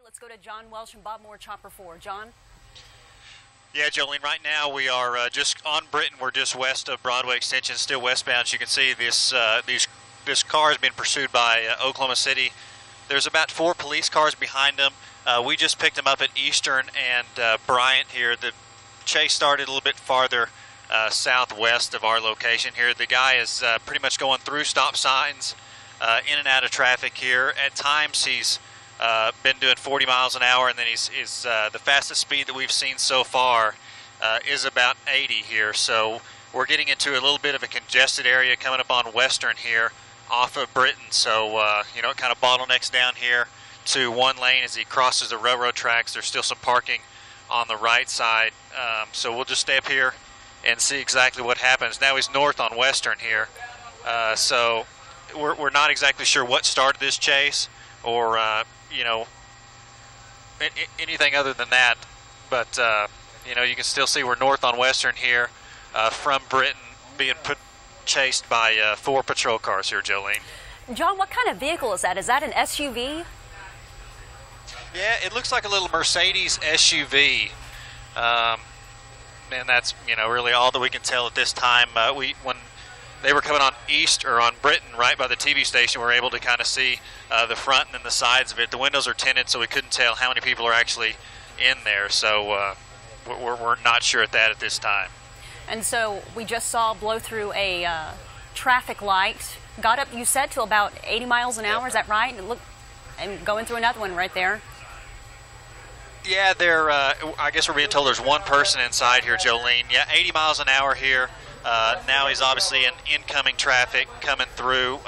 Let's go to John Welsh and Bob Moore, Chopper 4. John? Yeah, Jolene, right now we are just on Britain. We're just west of Broadway Extension, still westbound. As you can see, this car is being pursued by Oklahoma City. There's about 4 police cars behind them. We just picked them up at Eastern and Bryant here. The chase started a little bit farther southwest of our location here. The guy is pretty much going through stop signs, in and out of traffic here. At times he's been doing 40 miles an hour, and then the fastest speed that we've seen so far is about 80 here. So we're getting into a little bit of a congested area coming up on Western here off of Britain. So, it kind of bottlenecks down here to one lane as he crosses the railroad tracks. There's still some parking on the right side. So we'll just stay up here and see exactly what happens. Now he's north on Western here. So we're not exactly sure what started this chase or, anything other than that. But, you can still see we're north on Western here from Britain being chased by 4 patrol cars here, Jolene. John, what kind of vehicle is that? Is that an SUV? Yeah, it looks like a little Mercedes SUV. And that's, really all that we can tell at this time. When they were coming on Britain, right by the TV station, we were able to kind of see the front and then the sides of it. The windows are tinted, so we couldn't tell how many people are actually in there. So we're not sure at that at this time. And so we just saw blow through a traffic light. Got up, you said, to about 80 miles an hour. Yep. Is that right? And going through another one right there. Yeah, I guess we're being told there's one person inside here, Jolene. Yeah, 80 miles an hour here. Now he's obviously in incoming traffic coming through.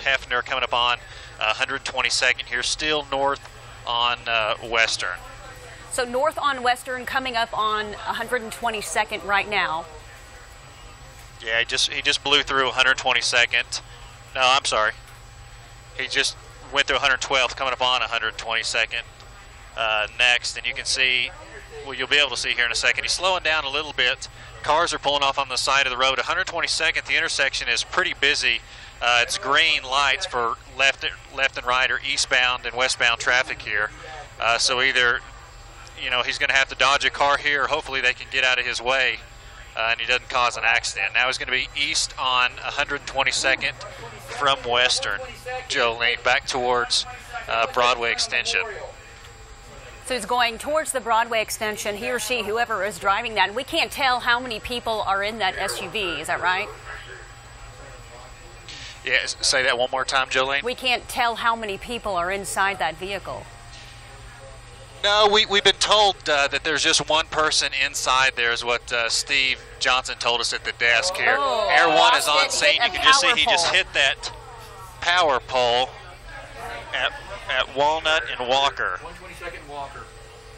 Hefner coming up on 122nd here, still north on Western. So north on Western, coming up on 122nd right now. Yeah, he just blew through 122nd. No, I'm sorry. He just went through 112th, coming up on 122nd next. And you can see, well, you'll be able to see here in a second, he's slowing down a little bit. Cars are pulling off on the side of the road. 122nd, the intersection is pretty busy. It's green lights for left and right, or eastbound and westbound traffic here. So either, he's going to have to dodge a car here, or hopefully they can get out of his way and he doesn't cause an accident. Now he's going to be east on 122nd from Western, Jolene, back towards Broadway Extension. So he's going towards the Broadway Extension, he or she, whoever is driving that. And we can't tell how many people are in that SUV, is that right? Yeah, say that one more time, Jolene. We can't tell how many people are inside that vehicle. No, we've been told that there's just one person inside there, is what Steve Johnson told us at the desk here. Oh, Air 1 is on scene. You can just see he just hit that power pole at Walnut and Walker. 122nd Walker.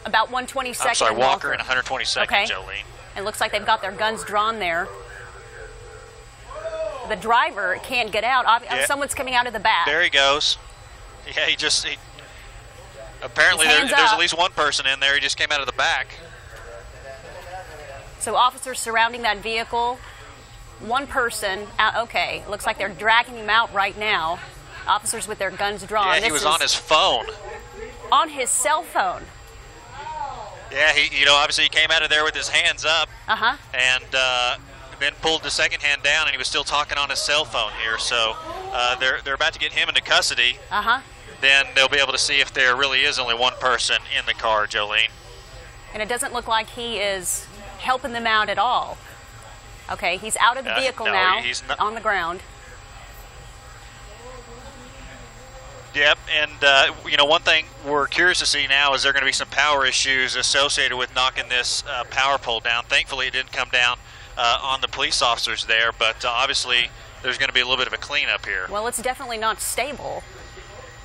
About 122nd. I'm sorry, Walker and 122nd, okay. Jolene. It looks like they've got their guns drawn there. The driver can't get out. Yeah. Someone's coming out of the back. There he goes. Yeah, apparently there's at least one person in there. He just came out of the back. So officers surrounding that vehicle. One person out. Okay, looks like they're dragging him out right now. Officers with their guns drawn. Yeah, he was on his phone. On his cell phone. Yeah, obviously he came out of there with his hands up. Uh-huh. And then pulled the second hand down, and he was still talking on his cell phone here. So they're about to get him into custody. Uh-huh. Then they'll be able to see if there really is only one person in the car, Jolene. And it doesn't look like he is helping them out at all. Okay, he's out of the vehicle now, he's on the ground. Yep, and one thing we're curious to see now is there going to be some power issues associated with knocking this power pole down. Thankfully, it didn't come down on the police officers there, but obviously there's going to be a little bit of a cleanup here. Well, it's definitely not stable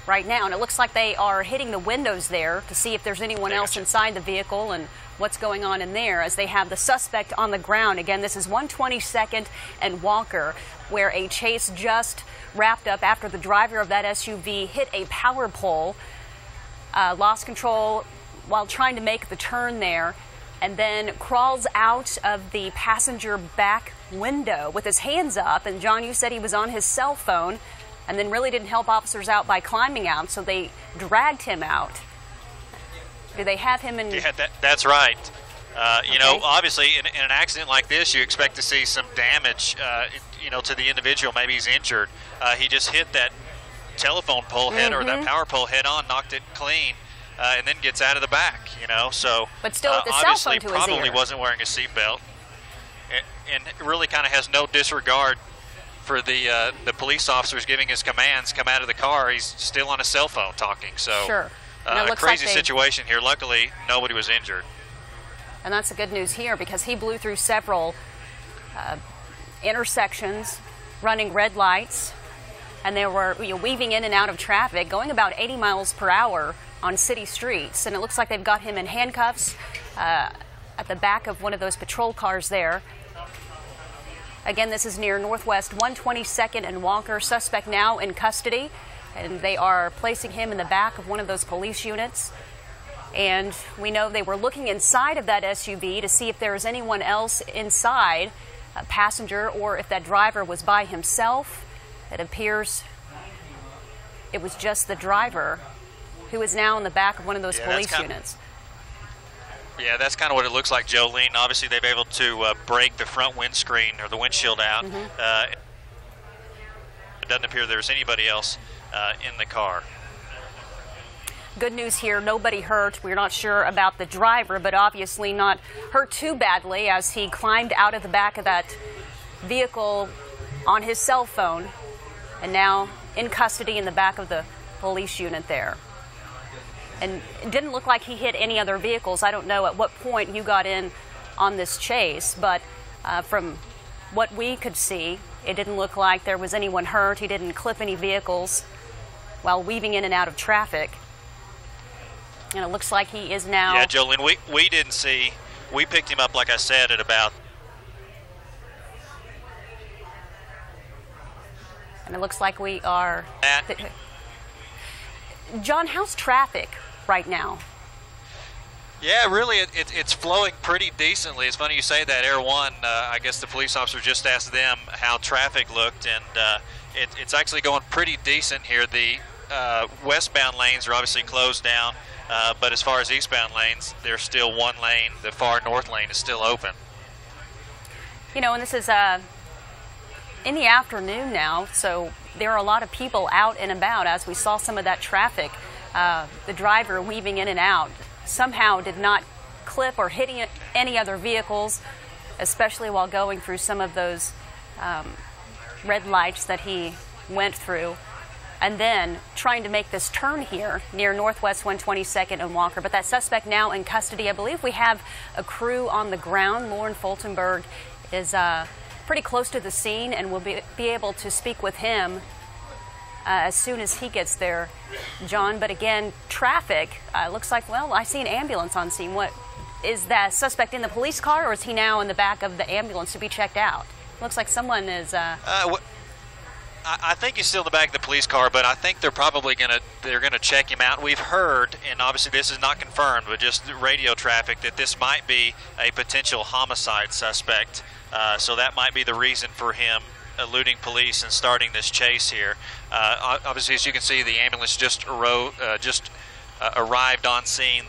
right now, and it looks like they are hitting the windows there to see if there's anyone else inside the vehicle and what's going on in there, as they have the suspect on the ground. Again, this is 122nd and Walker, where a chase just wrapped up after the driver of that SUV hit a power pole, lost control while trying to make the turn there, and then crawls out of the passenger back window with his hands up. And John, you said he was on his cell phone, and then really didn't help officers out by climbing out, so they dragged him out. Do they have him in? Yeah, that's right. You know, obviously, in an accident like this, you expect to see some damage, you know, to the individual. Maybe he's injured. He just hit that telephone pole head or that power pole head on, knocked it clean, and then gets out of the back, you know. So, but still with the cell obviously phone to his ear. probably wasn't wearing a seatbelt, and really kind of has no disregard for the police officers giving his commands. Come out of the car. He's still on a cell phone talking. So, sure. A crazy situation here. Luckily, nobody was injured. And that's the good news here, because he blew through several intersections, running red lights, and they were weaving in and out of traffic, going about 80 miles per hour on city streets. And it looks like they've got him in handcuffs at the back of one of those patrol cars there. Again, this is near Northwest 122nd and Walker. Suspect now in custody, and they are placing him in the back of one of those police units. And we know they were looking inside of that SUV to see if there was anyone else inside, a passenger, or if that driver was by himself. It appears it was just the driver, who is now in the back of one of those police units. Yeah, that's kind of what it looks like, Jolene. Obviously, they've been able to break the front windscreen or the windshield out. It doesn't appear there's anybody else in the car. Good news here, nobody hurt. We're not sure about the driver, but obviously not hurt too badly, as he climbed out of the back of that vehicle on his cell phone and now in custody in the back of the police unit there. And it didn't look like he hit any other vehicles. I don't know at what point you got in on this chase, but from what we could see, it didn't look like there was anyone hurt. He didn't clip any vehicles while weaving in and out of traffic. And it looks like he is now... Yeah, Jolene, we didn't see. We picked him up, like I said, at about... And it looks like we are... John, how's traffic right now? Yeah, really, it's flowing pretty decently. It's funny you say that, Air One. I guess the police officer just asked them how traffic looked, and it's actually going pretty decent here. The westbound lanes are obviously closed down. But as far as eastbound lanes, there's still one lane. The far north lane is still open. You know, and this is in the afternoon now, so there are a lot of people out and about. As we saw some of that traffic, the driver weaving in and out somehow did not clip or hit any other vehicles, especially while going through some of those red lights that he went through. And then trying to make this turn here near Northwest 122nd and Walker. But that suspect now in custody. I believe we have a crew on the ground. Lauren Fultonberg is pretty close to the scene, and we'll be able to speak with him as soon as he gets there, John. But again, traffic looks like, well, I see an ambulance on scene. What is that suspect in the police car, or is he now in the back of the ambulance to be checked out? Looks like someone is... I think he's still in the back of the police car, but I think they're probably gonna check him out. We've heard, and obviously this is not confirmed, but just radio traffic, that this might be a potential homicide suspect. So that might be the reason for him eluding police and starting this chase here. Obviously, as you can see, the ambulance just arrived on scene.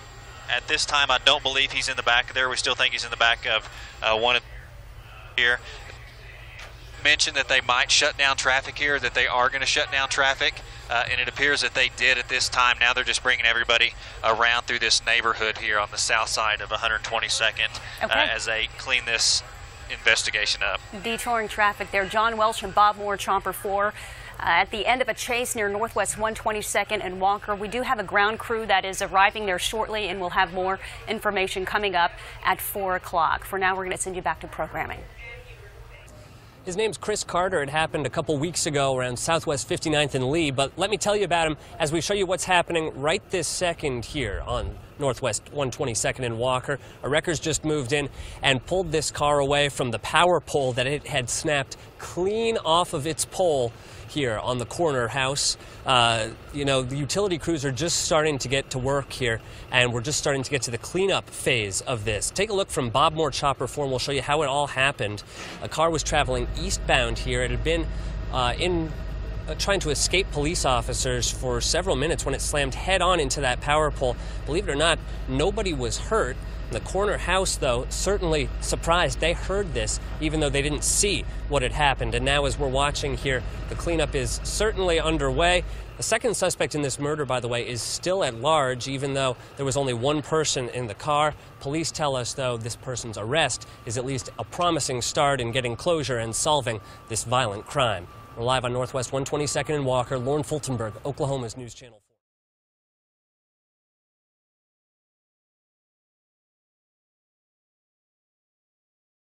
At this time, I don't believe he's in the back there. We still think he's in the back of one of here. Mentioned that they might shut down traffic here, that they are going to shut down traffic, and it appears that they did at this time. Now they're just bringing everybody around through this neighborhood here on the south side of 122nd as they clean this investigation up. Detouring traffic there. John Welsh and Bob Moore, Chomper 4. At the end of a chase near Northwest 122nd and Walker. We do have a ground crew that is arriving there shortly, and we'll have more information coming up at 4 o'clock. For now, we're going to send you back to programming. His name's Chris Carter. It happened a couple weeks ago around Southwest 59th and Lee, but let me tell you about him as we show you what's happening right this second here on Northwest 122nd and Walker. A wrecker's just moved in and pulled this car away from the power pole that it had snapped clean off of its pole here on the corner house. You know, the utility crews are just starting to get to work here, and we're just starting to get to the cleanup phase of this. Take a look from Bob Moore Chopper 4, and we'll show you how it all happened. A car was traveling eastbound here. It had been in trying to escape police officers for several minutes when it slammed head-on into that power pole. Believe it or not, nobody was hurt. The corner house, though, certainly surprised. They heard this, even though they didn't see what had happened. And now, as we're watching here, the cleanup is certainly underway. The second suspect in this murder, by the way, is still at large, even though there was only one person in the car. Police tell us, though, this person's arrest is at least a promising start in getting closure and solving this violent crime. We're live on Northwest 122nd and Walker. Lauren Fultonberg, Oklahoma's News Channel 4.